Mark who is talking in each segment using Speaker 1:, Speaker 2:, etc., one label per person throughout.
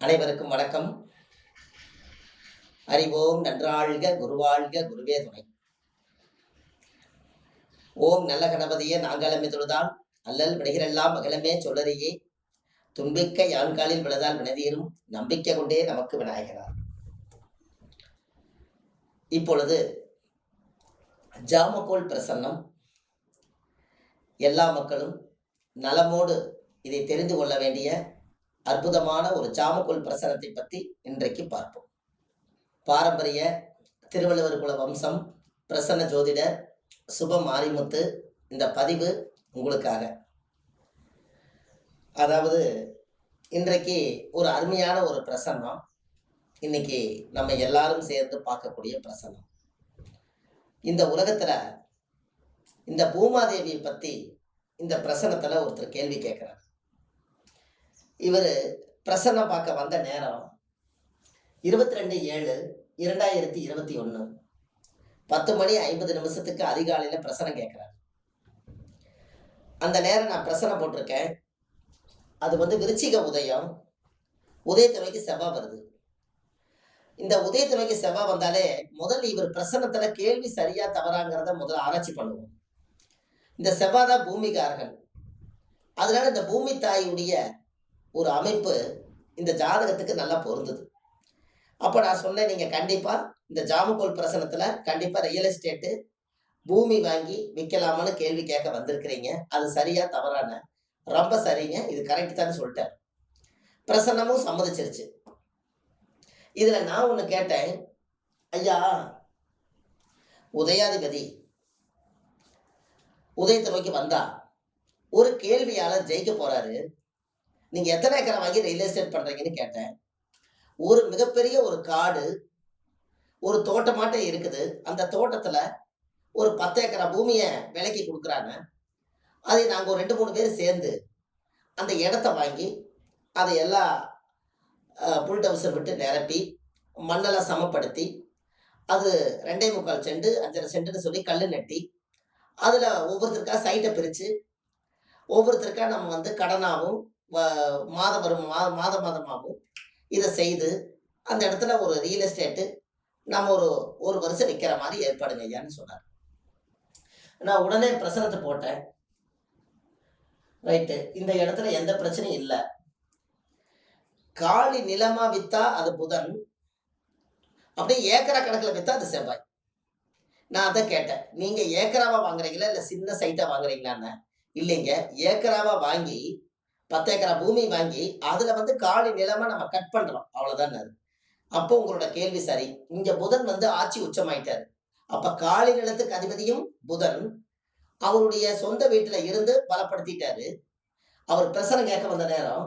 Speaker 1: அனைவருக்கும் வணக்கம். அறிவோம் நன்றாழ்க குருவாழ்க குருவே துணை. ஓம் நல்ல கணபதியே நாங்களமே தொழுதால் அல்லல் விடைகளெல்லாம் மகிழமே சொல்லறியே தும்பிக்க யான்காலில் விழுதால் வினதீரும் நம்பிக்கை கொண்டே நமக்கு விநாயகனார். இப்பொழுது ஜாமக்கோல் பிரசன்னம். எல்லா மக்களும் நலமோடு இதை தெரிந்து கொள்ள வேண்டிய அற்புதமான ஒரு ஜாமக்கோல் பிரசனத்தை பற்றி இன்றைக்கு பார்ப்போம். பாரம்பரிய திருவள்ளுவர் குல வம்சம் பிரசன்ன ஜோதிடர் சுப மாரிமுத்து இந்த பதிவு உங்களுக்காக. அதாவது இன்றைக்கு ஒரு அருமையான ஒரு பிரசன்னம். இன்னைக்கு நம்ம எல்லாரும் சேர்ந்து பார்க்கக்கூடிய பிரசன்னம். இந்த உலகத்துல இந்த பூமாதேவியை பத்தி இந்த பிரசன்னத்துல ஒருத்தர் கேள்வி கேட்கிறார். இவர் பிரசன்னம் பார்க்க வந்த நேரம் 22/7/2021 10:50 அதிகாலையில் பிரசனம் கேட்குறார். அந்த நேரம் நான் பிரசனம் போட்டிருக்கேன். அது விருச்சிக உதயம். உதயத்துறைக்கு செவ்வாய் வருது. இந்த உதயத்துறைக்கு செவ்வாய் வந்தாலே முதல்ல இவர் பிரசன்னத்துல கேள்வி சரியா தவறாங்கிறத முதல்ல ஆராய்ச்சி பண்ணுவோம். இந்த செவ்வாய் தான் பூமிகாரகன். அதனால இந்த பூமி தாயுடைய ஒரு அமைப்பு இந்த ஜாதகத்துக்கு நல்லா பொருந்தது. அப்போ நான் சொன்னேன், நீங்கள் கண்டிப்பாக இந்த ஜாமக்கோல் பிரசனத்தில் கண்டிப்பாக ரியல் எஸ்டேட்டு பூமி வாங்கி விற்கலாமான்னு கேள்வி கேட்க வந்திருக்கிறீங்க. அது சரியா தவறான? ரொம்ப சரிங்க, இது கரெக்ட் தான் சொல்லிட்டார். பிரசன்னமும் சம்மதிச்சிருச்சு. இதில் நான் ஒன்று கேட்டேன், ஐயா உதயாதிபதி உதயத்தை நோக்கி வந்தா ஒரு கேள்வியாளர் ஜெயிக்க போறாரு, நீங்க எத்தனை ஏக்கரை வாங்கி ரியல் எஸ்டேட் பண்றீங்கன்னு கேட்டேன். ஒரு மிகப்பெரிய ஒரு காடு, ஒரு தோட்டமாட்டம் இருக்குது. அந்த தோட்டத்துல ஒரு 10 ஏக்கரா பூமியை விலைக்கு கொடுக்குறாங்க. அதை நாங்கள் ஒரு 2-3 பேர் சேர்ந்து அந்த இடத்த வாங்கி அதை எல்லாம் புல்டவுசர் விட்டு நிரப்பி மண்ணெல்லாம் சமப்படுத்தி அது 2.25 சென்ட் 5.5 சென்ட்னு சொல்லி கல் நட்டி அதில் ஒவ்வொருத்தருக்கா சைட்டை பிரித்து ஒவ்வொருத்தருக்கா நம்ம கடனாகவும் மாதமாகவும் இதை செய்து அந்த இடத்துல ஒரு ரியல் எஸ்டேட்டு நம்ம ஒரு வருஷம் விற்கிற மாதிரி ஏற்பாடுங்க ஐயான்னு சொன்னார். நான் உடனே பிரசனத்தை போட்டேன். ரைட்டு, இந்த இடத்துல எந்த பிரச்சனையும் இல்லை. காலி நிலமா வித்தா அது புதன், அப்படியே ஏக்கரா கணக்கில் வித்தா அது செவ்வாய். நான் அதை கேட்டேன், நீங்க ஏக்கராவா வாங்குறீங்களா இல்லை சின்ன சைட்டா வாங்குறீங்களான்னு. இல்லைங்க, ஏக்கராவா வாங்கி 10 ஏக்கரா பூமி வாங்கி அதுல காலி நிலமா நம்ம கட் பண்றோம், அவ்வளவுதான். அப்போ உங்களோட கேள்வி சரி. இங்க புதன் ஆட்சி உச்சமாயிட்டாரு. அப்ப காலி நிலத்துக்கு அதிபதியும் புதன் அவருடைய சொந்த வீட்டுல இருந்து பலப்படுத்திட்டாரு. அவர் பிரசனம் கேட்க வந்த நேரம்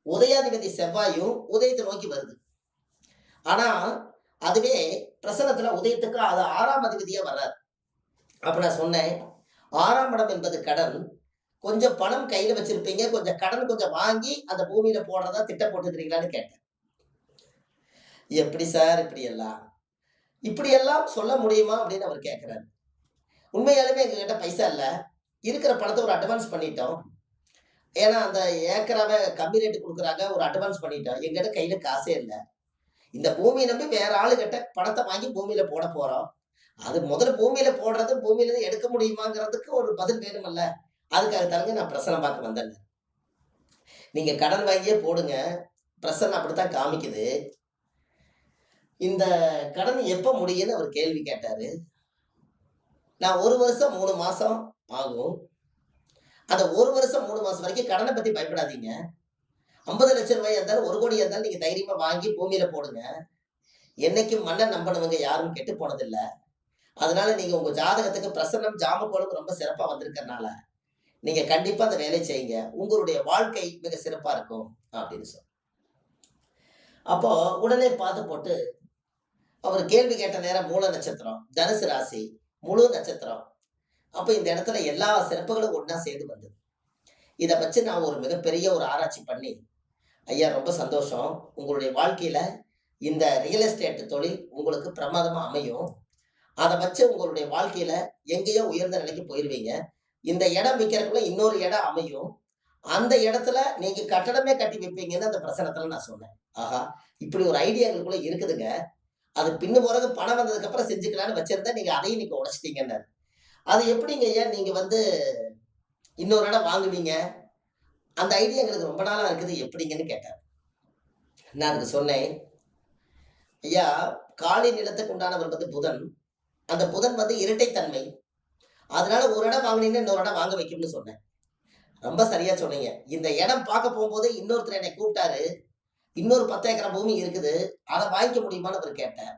Speaker 1: உதயாதிபதி செவ்வாயும் உதயத்தை நோக்கி வருது. ஆனா அதுவே பிரசனத்துல உதயத்துக்கு அது 6ஆம் அதிபதியா வர்றாரு. அப்ப நான் சொன்னேன், 6ஆம் இடம் என்பது கடன். கொஞ்சம் பணம் கையில வச்சிருப்பீங்க, கொஞ்சம் கடன் கொஞ்சம் வாங்கி அந்த பூமியில போடுறதா திட்டம் போட்டுக்கிறீங்களான்னு கேட்டேன். எப்படி சார் இப்படியெல்லாம் சொல்ல முடியுமா அப்படின்னு அவர் கேட்கிறாரு. உண்மையாலுமே எங்ககிட்ட பைசா இல்லை, இருக்கிற பணத்தை ஒரு அட்வான்ஸ் பண்ணிட்டோம். ஏன்னா அந்த ஏக்கராவை கம்மி ரேட்டு கொடுக்குறாங்க, ஒரு அட்வான்ஸ் பண்ணிட்டோம். எங்கிட்ட கையில காசே இல்லை. இந்த பூமியை நம்பி வேற ஆளுகிட்ட பணத்தை வாங்கி பூமியில போட போறோம். அது முதல்ல பூமியில போடுறது, பூமியில இருந்து எடுக்க முடியுமாங்கிறதுக்கு ஒரு பதில் வேணுமல்ல. அதுக்காக தாங்க நான் பிரசனம் பார்க்க வந்தேன். நீங்க கடன் வாங்கியே போடுங்க, பிரசனம் அப்படித்தான் காமிக்குது. இந்த கடன் எப்ப முடியும்னு அவர் கேள்வி கேட்டாரு. நான் 1 வருஷம் 3 மாசம் ஆகும். அந்த 1 வருஷம் 3 மாசம் வரைக்கும் கடனை பத்தி பயப்படாதீங்க. 50 லட்சம் ரூபாய் இருந்தாலும் 1 கோடி இருந்தாலும் நீங்க தைரியமா வாங்கி பூமியில போடுங்க. என்னைக்கும் மண்ணை நம்பணுங்க யாரும் கெட்டு போனதில்லை. அதனால நீங்க உங்க ஜாதகத்துக்கு பிரசன்னம் ஜாமக்கோளும் ரொம்ப சிறப்பா வந்திருக்கிறதுனால நீங்க கண்டிப்பா அந்த வேலை செய்யுங்க, உங்களுடைய வாழ்க்கை மிக சிறப்பா இருக்கும் அப்படின்னு சொன்ன. அப்போ உடனே பார்த்து போட்டு அவர் கேள்வி கேட்ட நேரம் மூல நட்சத்திரம், தனுசு ராசி, முழு நட்சத்திரம். அப்ப இந்த இடத்துல எல்லா சிறப்புகளும் ஒன்னா சேர்ந்து வந்தது. இதை வச்சு நான் ஒரு மிகப்பெரிய ஒரு ஆராய்ச்சி பண்ணி, ஐயா ரொம்ப சந்தோஷம், உங்களுடைய வாழ்க்கையில இந்த ரியல் எஸ்டேட் தொழில் உங்களுக்கு பிரமாதமா அமையும். அதை வச்சு உங்களுடைய வாழ்க்கையில எங்கேயோ உயர்ந்த நிலைக்கு போயிருவீங்க. இந்த இடம் விற்கிறதுக்குள்ள இன்னொரு இடம் அமையும். அந்த இடத்துல நீங்க கட்டடமே கட்டி வைப்பீங்கன்னு அந்த பிரசனத்துல நான் சொன்னேன். ஆஹா! இப்படி ஒரு ஐடியா எங்களுக்குள்ள இருக்குதுங்க. அது பின்ன பிறகு பணம் வந்ததுக்கு அப்புறம் செஞ்சுக்கலான்னு வச்சிருந்தேன். நீங்க அதையும் நீங்க உடைச்சிட்டீங்கன்னாரு. அது எப்படிங்க ஐயா நீங்க வந்து இன்னொரு இடம் வாங்குவீங்க? அந்த ஐடியா எங்களுக்கு ரொம்ப நாளா இருக்குது எப்படிங்கன்னு கேட்டாரு. நான் அதுக்கு சொன்னேன், ஐயா காலை நிலத்துக்கு உண்டானவர் வந்து புதன். அந்த புதன் வந்து இரட்டைத்தன்மை. அதனால ஒரு இடம் வாங்குனீங்கன்னா இன்னொரு இடம் வாங்க வைக்கும்னு சொன்னேன். ரொம்ப சரியா சொன்னீங்க. இந்த இடம் பார்க்க போம்போதே இன்னொருத்தர் என்னை கூப்பிட்டாரு. இன்னொரு 10 ஏக்கரா பூமி இருக்குது. அத வாங்கிக்க முடியுமான்னு அவரு கேட்டார்.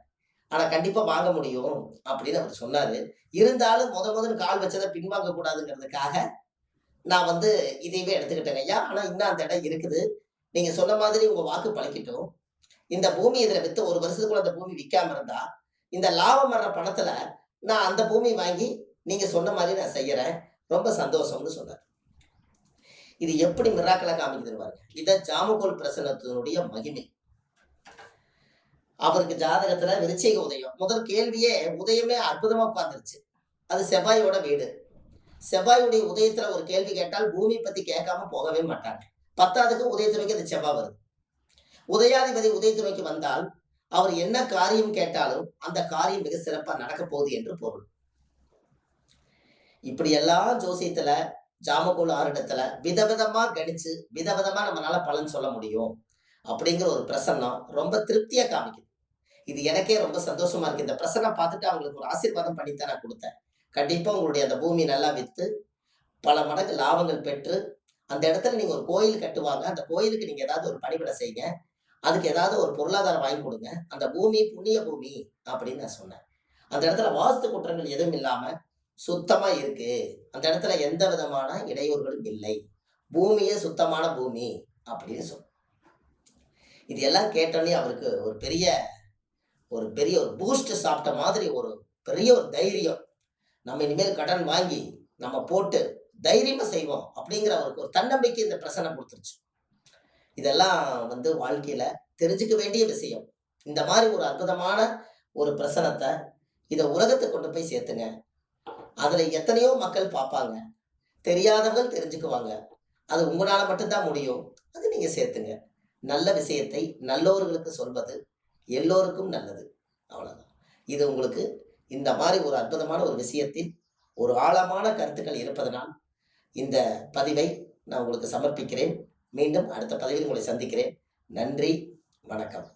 Speaker 1: ஆனா கண்டிப்பா வாங்க முடியும் அப்படின்னு அவரு சொன்னாரு. இருந்தாலும் மொதன்னு கால் வச்சத பின்வாங்க கூடாதுங்கிறதுக்காக, நான் வந்து இதையவே எடுத்துக்கிட்டேங்க ஐயா. ஆனா இன்னும் அந்த இடம் இருக்குது. நீங்க சொன்ன மாதிரி உங்க வாக்கு பலிக்கட்டும். இந்த பூமி இதுல வித்து 1 வருஷத்துக்குள்ள அந்த பூமி விக்காம இருந்தா, இந்த லாபம் வர்ற பணத்துல நான் அந்த பூமி வாங்கி நீங்க சொன்ன மாரி நான் செய்யறேன். ரொம்ப சந்தோஷம்னு சொன்னாரு. இது எப்படி மிராக்கிளா காமிக்குதுன்னு பாருங்க. இத ஜாமக்கோல் பிரசனத்தினுடைய மகிமை. அவருக்கு ஜாதகத்துல விருச்சிக உதயம். முதல் கேள்வியே உதயமே அற்புதமா உட்கார்ந்துருச்சு. அது செவ்வாயோட வீடு. செவ்வாயுடைய உதயத்துல ஒரு கேள்வி கேட்டால் பூமி பத்தி கேட்காம போகவே மாட்டாங்க. 10வதுக்கு உதயத்துறைக்கு அந்த செவ்வாய் வருது. உதயாதிபதி உதயத்துறைக்கு வந்தால், அவர் என்ன காரியம் கேட்டாலும், அந்த காரியம் மிக சிறப்பா நடக்கப் போகுது என்று பொருள். இப்படியெல்லாம் ஜோசியத்துல, ஜாமக்கோல் ஆருடத்துல விதவிதமா கணிச்சு, விதவிதமா நம்மனால பலன் சொல்ல முடியும். அப்படிங்கிற ஒரு பிரசன்னம் ரொம்ப திருப்தியா காமிக்குது. இது எனக்கே ரொம்ப சந்தோஷமா இருக்கு. இந்த பிரசன்னம் பார்த்துட்டு அவங்களுக்கு ஒரு ஆசீர்வாதம் பண்ணி தான் நான் குடுத்தேன். கண்டிப்பா உங்களுடைய அந்த பூமி நல்லா வித்து, பல மடங்கு லாபங்கள் பெற்று, அந்த இடத்துல நீங்க ஒரு கோயில் கட்டுவாங்க. அந்த கோயிலுக்கு நீங்க ஏதாவது ஒரு பணிவிடை செய்யுங்க. அதுக்கு ஏதாவது ஒரு பொருளாதாரம் வாங்கி குடுங்க. அந்த பூமி புண்ணிய பூமி அப்படின்னு நான் சொன்னேன். அந்த இடத்துல வாஸ்து குற்றங்கள் எதுவும் இல்லாம சுத்தமா இருக்கு. அந்த இடத்துல எந்த விதமான இடையூறுகளும் இல்லை. பூமியே சுத்தமான பூமி அப்படின்னு சொன்னேன். இது எல்லாம் கேட்டோனே அவருக்கு ஒரு பெரிய பூஸ்ட் சாப்பிட்ட மாதிரி ஒரு பெரிய ஒரு தைரியம். நம்ம இனிமேல் கடன் வாங்கி, நம்ம போட்டு தைரியமா செய்வோம் அப்படிங்கிற அவருக்கு ஒரு தன்னம்பிக்கை இந்த பிரசன்னம் குடுத்துருச்சு. இதெல்லாம் வந்து வாழ்க்கையில தெரிஞ்சுக்க வேண்டிய விஷயம். இந்த மாரி ஒரு அற்புதமான ஒரு பிரசனத்த, இத உலகத்துக்கு கொண்டு போய் சேர்த்துங்க. அதுல எத்தனையோ மக்கள் பார்ப்பாங்க. தெரியாதவங்க தெரிஞ்சுக்குவாங்க. அது உங்கனால மட்டும் தான் முடியும். அது நீங்க சேர்த்துங்க. நல்ல விஷயத்தை நல்லோர்களுக்கு சொல்வது எல்லோருக்கும் நல்லது. அவ்வளவுதான். இது உங்களுக்கு இந்த மாரி ஒரு அற்புதமான ஒரு விஷயத்தில் ஒரு ஆழமான கருத்துக்கள் இருப்பதனால், இந்த பதிவை நான் உங்களுக்கு சமர்ப்பிக்கிறேன். மீண்டும் அடுத்த பதிவில் உங்களை சந்திக்கிறேன். நன்றி. வணக்கம்.